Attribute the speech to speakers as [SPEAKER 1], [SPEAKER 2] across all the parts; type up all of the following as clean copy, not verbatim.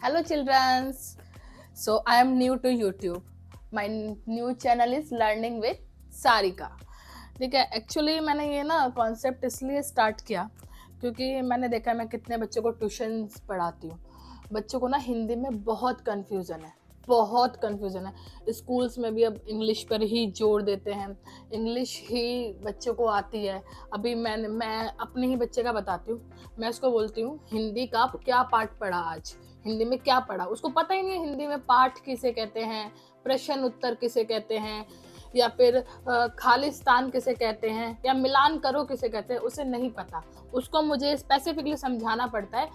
[SPEAKER 1] Hello, childrens. So I am new to YouTube. My new channel is Learning with Sarika. ठीक है, actually मैंने ये ना concept इसलिए स्टार्ट किया क्योंकि मैंने देखा मैं कितने बच्चों को ट्यूशन्स पढ़ाती हूँ। बच्चों को ना हिंदी में बहुत कन्फ्यूज़न है। स्कूल्स में भी अब इंग्लिश पर ही जोर देते हैं, इंग्लिश ही बच्चों को आती है। अभी मैं अपने ही बच्चे का बताती हूँ। मैं उसको बोलती हूँ हिंदी का क्या पाठ पढ़ा आज, हिंदी में क्या पढ़ा। उसको पता ही नहीं है हिंदी में पाठ किसे कहते हैं, प्रश्न उत्तर किसे कहते हैं, या फिर खालिस्तान किसे कहते हैं, या मिलान करो किसे कहते हैं, उसे नहीं पता। उसको मुझे स्पेसिफिकली समझाना पड़ता है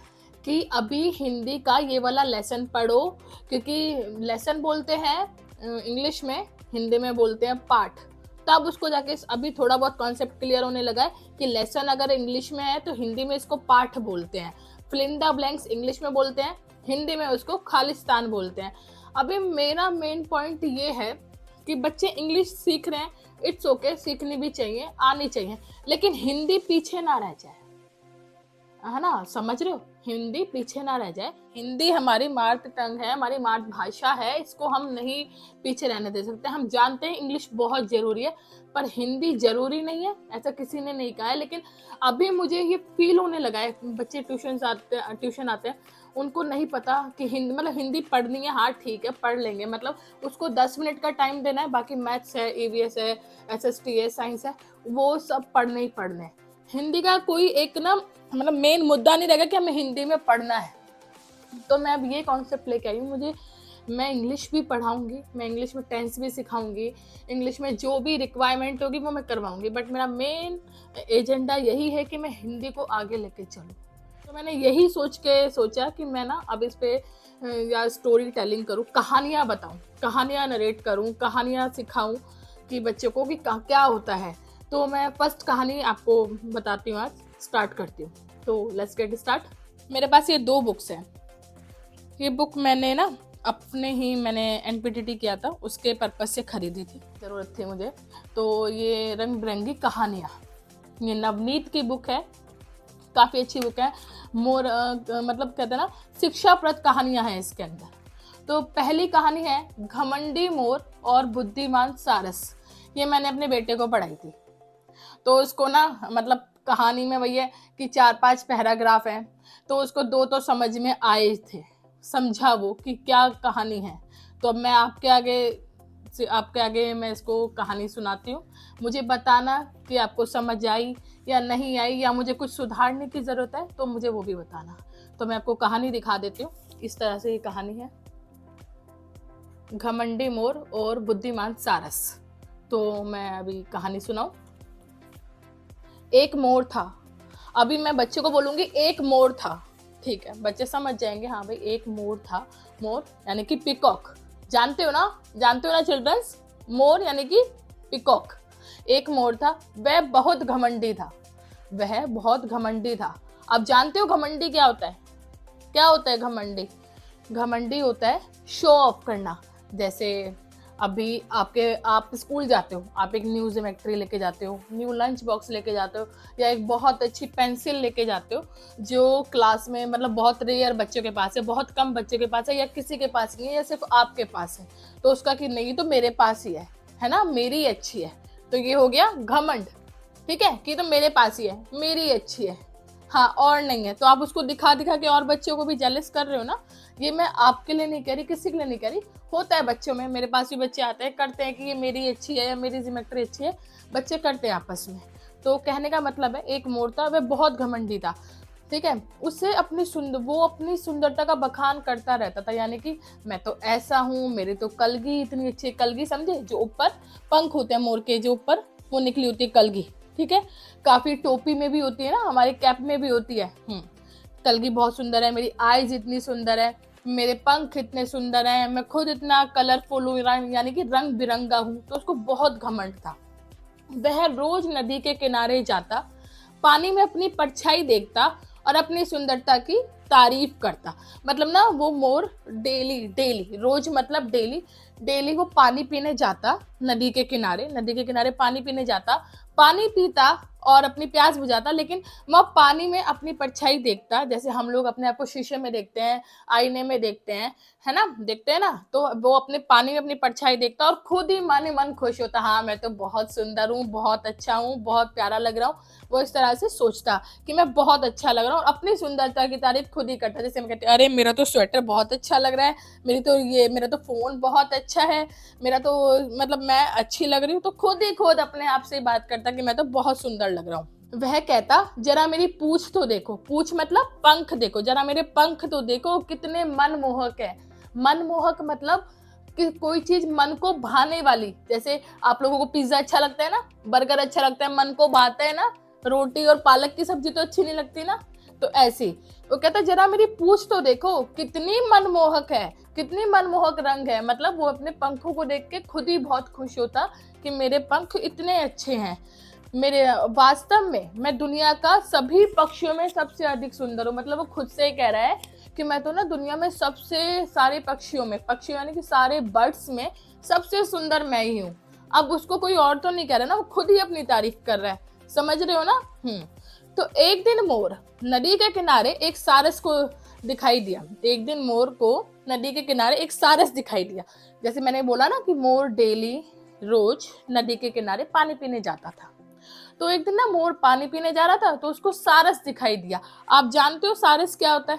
[SPEAKER 1] कि अभी हिंदी का ये वाला लेसन पढ़ो, क्योंकि लेसन बोलते हैं इंग्लिश में, हिंदी में बोलते हैं पाठ। तब उसको जाके अभी थोड़ा बहुत कॉन्सेप्ट क्लियर होने लगा है कि लेसन अगर इंग्लिश में है तो हिंदी में इसको पाठ बोलते हैं। Fill in the blanks English में बोलते हैं, हिंदी में उसको खालिस्तान बोलते हैं। अभी मेरा मेन पॉइंट ये है कि बच्चे इंग्लिश सीख रहे हैं, इट्स ओके, सीखनी भी चाहिए, आनी चाहिए, लेकिन हिंदी पीछे ना रह जाए, है ना, समझ रहे हो? हिंदी पीछे ना रह जाए। हिंदी हमारी मातृ टंग है, हमारी मातृभाषा है, इसको हम नहीं पीछे रहने दे सकते। हम जानते हैं इंग्लिश बहुत जरूरी है, पर हिंदी जरूरी नहीं है, ऐसा किसी ने नहीं कहा है। लेकिन अभी मुझे ये फील होने लगा है, बच्चे ट्यूशन आते हैं, उनको नहीं पता कि हिंदी मतलब हिंदी पढ़नी है। हाँ ठीक है, पढ़ लेंगे, मतलब उसको 10 मिनट का टाइम देना है, बाकी मैथ्स है, EVS है, SST है, साइंस है, वो सब पढ़ने ही पढ़ने। हिंदी का कोई एक ना मतलब मेन मुद्दा नहीं रहेगा कि हमें हिंदी में पढ़ना है। तो मैं अब ये कॉन्सेप्ट लेके आई हूँ, मैं इंग्लिश भी पढ़ाऊंगी, मैं इंग्लिश में टेंस भी सिखाऊंगी, इंग्लिश में जो भी रिक्वायरमेंट होगी वो मैं करवाऊंगी, बट मेरा मेन एजेंडा यही है कि मैं हिंदी को आगे लेके चलूँ। तो मैंने यही सोचा कि मैं ना अब इस पे या स्टोरी टेलिंग करूँ, कहानियाँ बताऊँ, कहानियाँ नरेट करूँ, कहानियाँ सिखाऊँ कि बच्चों को कि क्या होता है। तो मैं फर्स्ट कहानी आपको बताती हूँ, आज स्टार्ट करती हूँ। तो लेट्स गेट स्टार्ट। मेरे पास ये 2 बुक्स हैं। ये बुक मैंने मैंने NPTT किया था, उसके पर्पज से खरीदी थी, ज़रूरत थी मुझे। तो ये रंग बिरंगी कहानियाँ, ये नवनीत की बुक है, काफ़ी अच्छी बुक है। मतलब कहते हैं ना, शिक्षाप्रद कहानियाँ हैं इसके अंदर। तो पहली कहानी है घमंडी मोर और बुद्धिमान सारस। ये मैंने अपने बेटे को पढ़ाई थी। तो उसको ना मतलब कहानी में वही है कि 4-5 पैराग्राफ हैं, तो उसको 2 तो समझ में आए थे, समझा वो कि क्या कहानी है। तो अब मैं आपके आगे मैं इसको कहानी सुनाती हूँ। मुझे बताना कि आपको समझ आई या नहीं आई, या मुझे कुछ सुधारने की ज़रूरत है तो मुझे वो भी बताना। तो मैं आपको कहानी दिखा देती हूँ। इस तरह से ये कहानी है, घमंडी मोर और बुद्धिमान सारस। तो मैं अभी कहानी सुनाऊं। एक मोर था। अभी मैं बच्चे को बोलूंगी एक मोर था, ठीक है, बच्चे समझ जाएंगे हाँ भाई एक मोर था। मोर यानी कि पिकॉक, जानते हो ना चिल्ड्रंस, मोर यानी कि पिकॉक। एक मोर था, वह बहुत घमंडी था। अब जानते हो घमंडी क्या होता है? घमंडी होता है शो ऑफ करना। जैसे अभी आप स्कूल जाते हो, आप एक न्यू ज्योमेट्री लेके जाते हो, न्यू लंच बॉक्स लेके जाते हो, या एक बहुत अच्छी पेंसिल लेके जाते हो, जो क्लास में मतलब बहुत रेयर बच्चों के पास है, बहुत कम बच्चों के पास है, या किसी के पास नहीं है, या सिर्फ आपके पास है। तो उसका कि नहीं तो मेरे पास ही है ना, मेरी अच्छी है। तो ये हो गया घमंड, ठीक है, कि तो मेरे पास ही है, मेरी अच्छी है, हाँ और नहीं है। तो आप उसको दिखा के और बच्चों को भी जेलस कर रहे हो ना। ये मैं आपके लिए नहीं कह रही, किसी के लिए नहीं कह रही, होता है बच्चों में। मेरे पास भी बच्चे आते हैं, करते हैं कि ये मेरी अच्छी है या मेरी ज्योमेट्री अच्छी है, बच्चे करते हैं आपस में। तो कहने का मतलब है एक मोर था, वह बहुत घमंडी था, ठीक है। उसे अपनी सुंदरता का बखान करता रहता था, यानी कि मैं तो ऐसा हूँ, मेरी तो कलगी इतनी अच्छी, कलगी समझे, जो ऊपर पंख होते हैं मोर के, जो ऊपर वो निकली होती है कलगी, ठीक है। काफी टोपी में भी होती है ना, हमारे कैप में भी होती है। कलगी बहुत सुंदर है, मेरी आईज इतनी सुंदर है, मेरे पंख इतने सुंदर हैं, मैं खुद इतना कलरफुल हूँ, यानी कि रंग बिरंगा हूँ। तो उसको बहुत घमंड था। वह रोज नदी के किनारे जाता, पानी में अपनी परछाई देखता और अपनी सुंदरता की तारीफ करता। मतलब ना वो मोर डेली डेली, रोज मतलब डेली डेली वो पानी पीने जाता नदी के किनारे, नदी के किनारे पानी पीने जाता, पानी पीता और अपनी प्यास बुझाता, लेकिन वह पानी में अपनी परछाई देखता, जैसे हम लोग अपने आप को शीशे में देखते हैं, आईने में देखते हैं, है ना, देखते हैं ना, तो वो अपने पानी में अपनी परछाई देखता और खुद ही मन ही मन खुश होता, हाँ मैं तो बहुत सुंदर हूँ, बहुत अच्छा हूँ, बहुत प्यारा लग रहा हूँ। वो इस तरह से सोचता कि मैं बहुत अच्छा लग रहा हूँ और अपनी सुंदरता की तारीफ खुद ही करता। जैसे मैं कहती, अरे मेरा तो स्वेटर बहुत अच्छा लग रहा है, मेरा तो फोन बहुत अच्छा है, मेरा तो मतलब मैं अच्छी लग रही हूँ, तो खुद अपने आप से बात करता कि मैं तो बहुत सुंदर लग रहा हूँ। वह कहता, जरा मेरी पूंछ तो देखो, पूंछ मतलब पंख देखो, जरा मेरे पंख तो देखो कितने मनमोहक है। मनमोहक मतलब कि कोई चीज मन को भाने वाली, जैसे आप लोगों को पिज्जा अच्छा लगता है ना, बर्गर अच्छा लगता है, मन को भाता है ना, रोटी और पालक की सब्जी तो अच्छी नहीं लगती ना, तो ऐसी वो कहता, जरा मेरी पूंछ तो देखो कितनी मनमोहक है, कितनी मनमोहक रंग है। मतलब वो अपने पंखों को देख के खुद ही बहुत खुश होता कि मेरे पंख इतने अच्छे हैं, मेरे वास्तव में मैं दुनिया का सभी पक्षियों में सबसे अधिक सुंदर हूँ। मतलब वो खुद से ही कह रहा है कि मैं तो ना दुनिया में सबसे सारे पक्षियों में, पक्षी यानी कि सारे बर्ड्स में सबसे सुंदर मैं ही हूँ। अब उसको कोई और तो नहीं कह रहा ना, वो खुद ही अपनी तारीफ कर रहा है, समझ रहे हो ना। तो एक दिन मोर नदी के किनारे एक सारस को दिखाई दिया। एक दिन मोर को नदी के किनारे एक सारस दिखाई दिया। जैसे मैंने बोला ना कि मोर डेली रोज नदी के किनारे पानी पीने जाता था, तो एक दिन ना मोर पानी पीने जा रहा था तो उसको सारस दिखाई दिया। आप जानते हो सारस क्या होता है?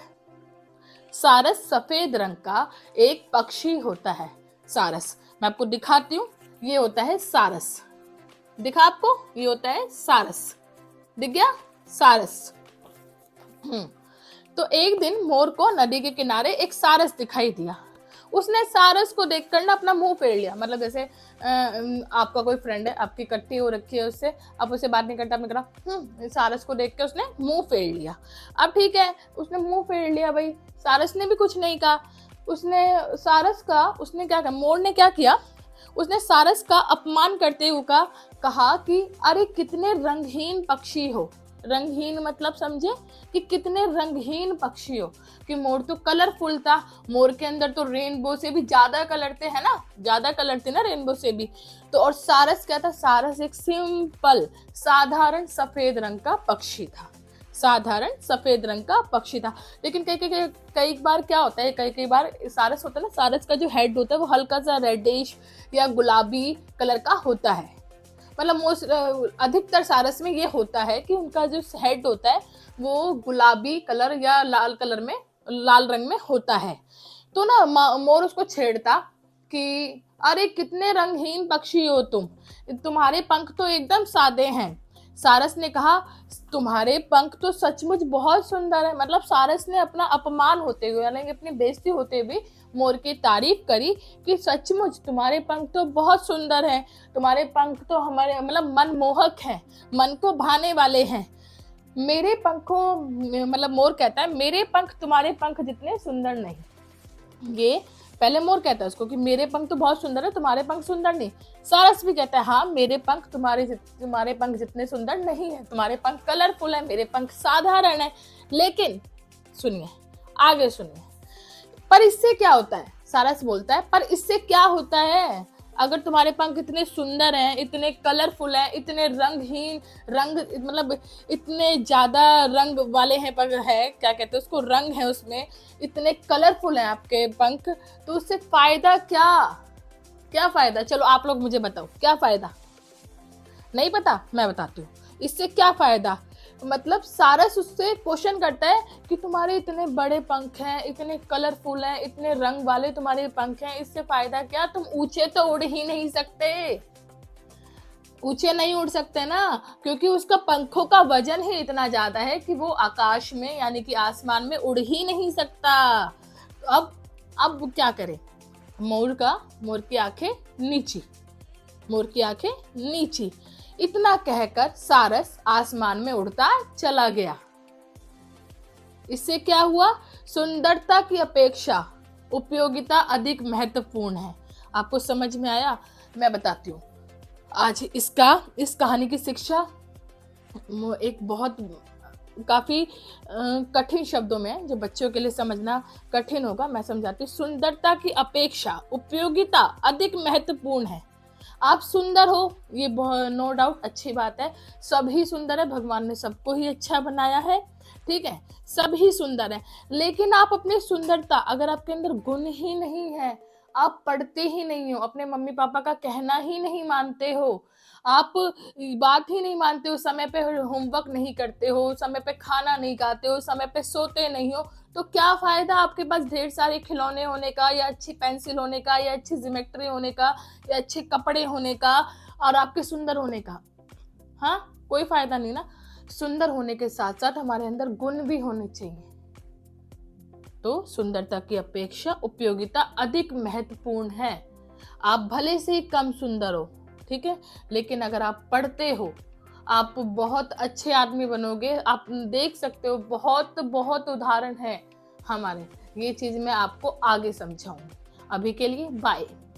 [SPEAKER 1] सारस सफेद रंग का एक पक्षी होता है। सारस मैं आपको दिखाती हूँ, ये होता है सारस, दिखा आपको, ये होता है सारस, दिख गया सारस। तो एक दिन मोर को नदी के किनारे एक सारस दिखाई दिया। उसने सारस को देखकर ना अपना मुंह फेर लिया। मतलब जैसे आपका कोई फ्रेंड है, आपकी इकट्ठी हो रखी है उससे, अब उससे बात नहीं करता, आपने कहा सारस को देख के उसने मुंह फेर लिया। अब ठीक है, उसने मुंह फेर लिया भाई, सारस ने भी कुछ नहीं कहा। उसने क्या कहा, मोर ने क्या किया, उसने सारस का अपमान करते हुए कहा कि अरे कितने रंगहीन पक्षी हो। रंगहीन मतलब समझे कि कितने रंगहीन पक्षी हो, कि मोर तो कलरफुल था, मोर के अंदर तो रेनबो से भी ज्यादा कलर थे, है ना, ज्यादा कलर थे ना रेनबो से भी। तो और सारस क्या था, सारस एक सिंपल साधारण सफेद रंग का पक्षी था, साधारण सफेद रंग का पक्षी था। लेकिन कई बार क्या होता है, कई बार सारस होता है ना, सारस का जो हेड होता है वो हल्का सा रेडिश या गुलाबी कलर का होता है। मतलब अधिकतर सारस में ये होता है कि उनका जो हेड होता है वो गुलाबी कलर या लाल कलर में, लाल रंग में होता है। तो ना मोर उसको छेड़ता कि अरे कितने रंगहीन पक्षी हो तुम, तुम्हारे पंख तो एकदम सादे हैं। सारस ने कहा, तुम्हारे पंख तो सचमुच बहुत सुंदर है। मतलब सारस ने अपना अपमान होते हुए, यानी अपनी बेइज्जती होते हुए मोर की तारीफ करी कि सचमुच तुम्हारे पंख तो बहुत सुंदर हैं, तुम्हारे पंख तो हमारे मतलब मनमोहक हैं, मन को भाने वाले हैं। मेरे पंखों, मतलब मोर कहता है, मेरे पंख तुम्हारे पंख जितने सुंदर नहीं। ये पहले मोर कहता है उसको कि मेरे पंख तो बहुत सुंदर है, तुम्हारे पंख सुंदर नहीं। सारस भी कहता है, हाँ मेरे पंख तुम्हारे पंख जितने सुंदर नहीं है, तुम्हारे पंख कलरफुल है, मेरे पंख साधारण है। लेकिन सुनिए, आगे सुनिए, पर इससे क्या होता है? सारस बोलता है, पर इससे क्या होता है? अगर तुम्हारे पंख इतने सुंदर हैं, इतने कलरफुल हैं, इतने रंगहीन रंग, मतलब इतने ज्यादा रंग वाले हैं, पर है क्या कहते हैं उसको, रंग है उसमें, इतने कलरफुल हैं आपके पंख, तो उससे फायदा क्या? क्या फायदा? चलो आप लोग मुझे बताओ, क्या फायदा? नहीं पता? मैं बताती हूँ इससे क्या फायदा। मतलब सारस उससे क्वेश्चन करता है कि तुम्हारे इतने बड़े पंख हैं, इतने कलरफुल हैं, इतने रंग वाले तुम्हारे पंख हैं, इससे फायदा क्या? तुम ऊंचे तो उड़ ही नहीं सकते, ऊंचे नहीं उड़ सकते ना, क्योंकि उसका पंखों का वजन ही इतना ज्यादा है कि वो आकाश में यानी कि आसमान में उड़ ही नहीं सकता। तो अब क्या करे? मोर की आंखें नीची, मोर की आंखें नीची। इतना कहकर सारस आसमान में उड़ता चला गया। इससे क्या हुआ? सुंदरता की अपेक्षा उपयोगिता अधिक महत्वपूर्ण है। आपको समझ में आया? मैं बताती हूँ आज इस कहानी की शिक्षा एक बहुत काफ़ी कठिन शब्दों में है, जो बच्चों के लिए समझना कठिन होगा, मैं समझाती हूँ। सुंदरता की अपेक्षा उपयोगिता अधिक महत्वपूर्ण है। आप सुंदर हो, ये नो डाउट अच्छी बात है, सभी सुंदर है, भगवान ने सबको ही अच्छा बनाया है, ठीक है, सभी सुंदर है। लेकिन आप अपनी सुंदरता, अगर आपके अंदर गुण ही नहीं है, आप पढ़ते ही नहीं हो, अपने मम्मी पापा का कहना ही नहीं मानते हो, आप बात ही नहीं मानते हो, समय पे होमवर्क नहीं करते हो, समय पे खाना नहीं खाते हो, समय पे सोते नहीं हो, तो क्या फायदा आपके पास ढेर सारे खिलौने होने का, या अच्छी पेंसिल होने का, या अच्छी ज्योमेट्री होने का, या अच्छे कपड़े होने का, और आपके सुंदर होने का? हाँ, कोई फायदा नहीं ना। सुंदर होने के साथ साथ हमारे अंदर गुण भी होने चाहिए। तो सुंदरता की अपेक्षा उपयोगिता अधिक महत्वपूर्ण है। आप भले से ही कम सुंदर हो, ठीक है, लेकिन अगर आप पढ़ते हो, आप बहुत अच्छे आदमी बनोगे। आप देख सकते हो, बहुत बहुत उदाहरण है हमारे। ये चीज मैं आपको आगे समझाऊंगी। अभी के लिए बाय।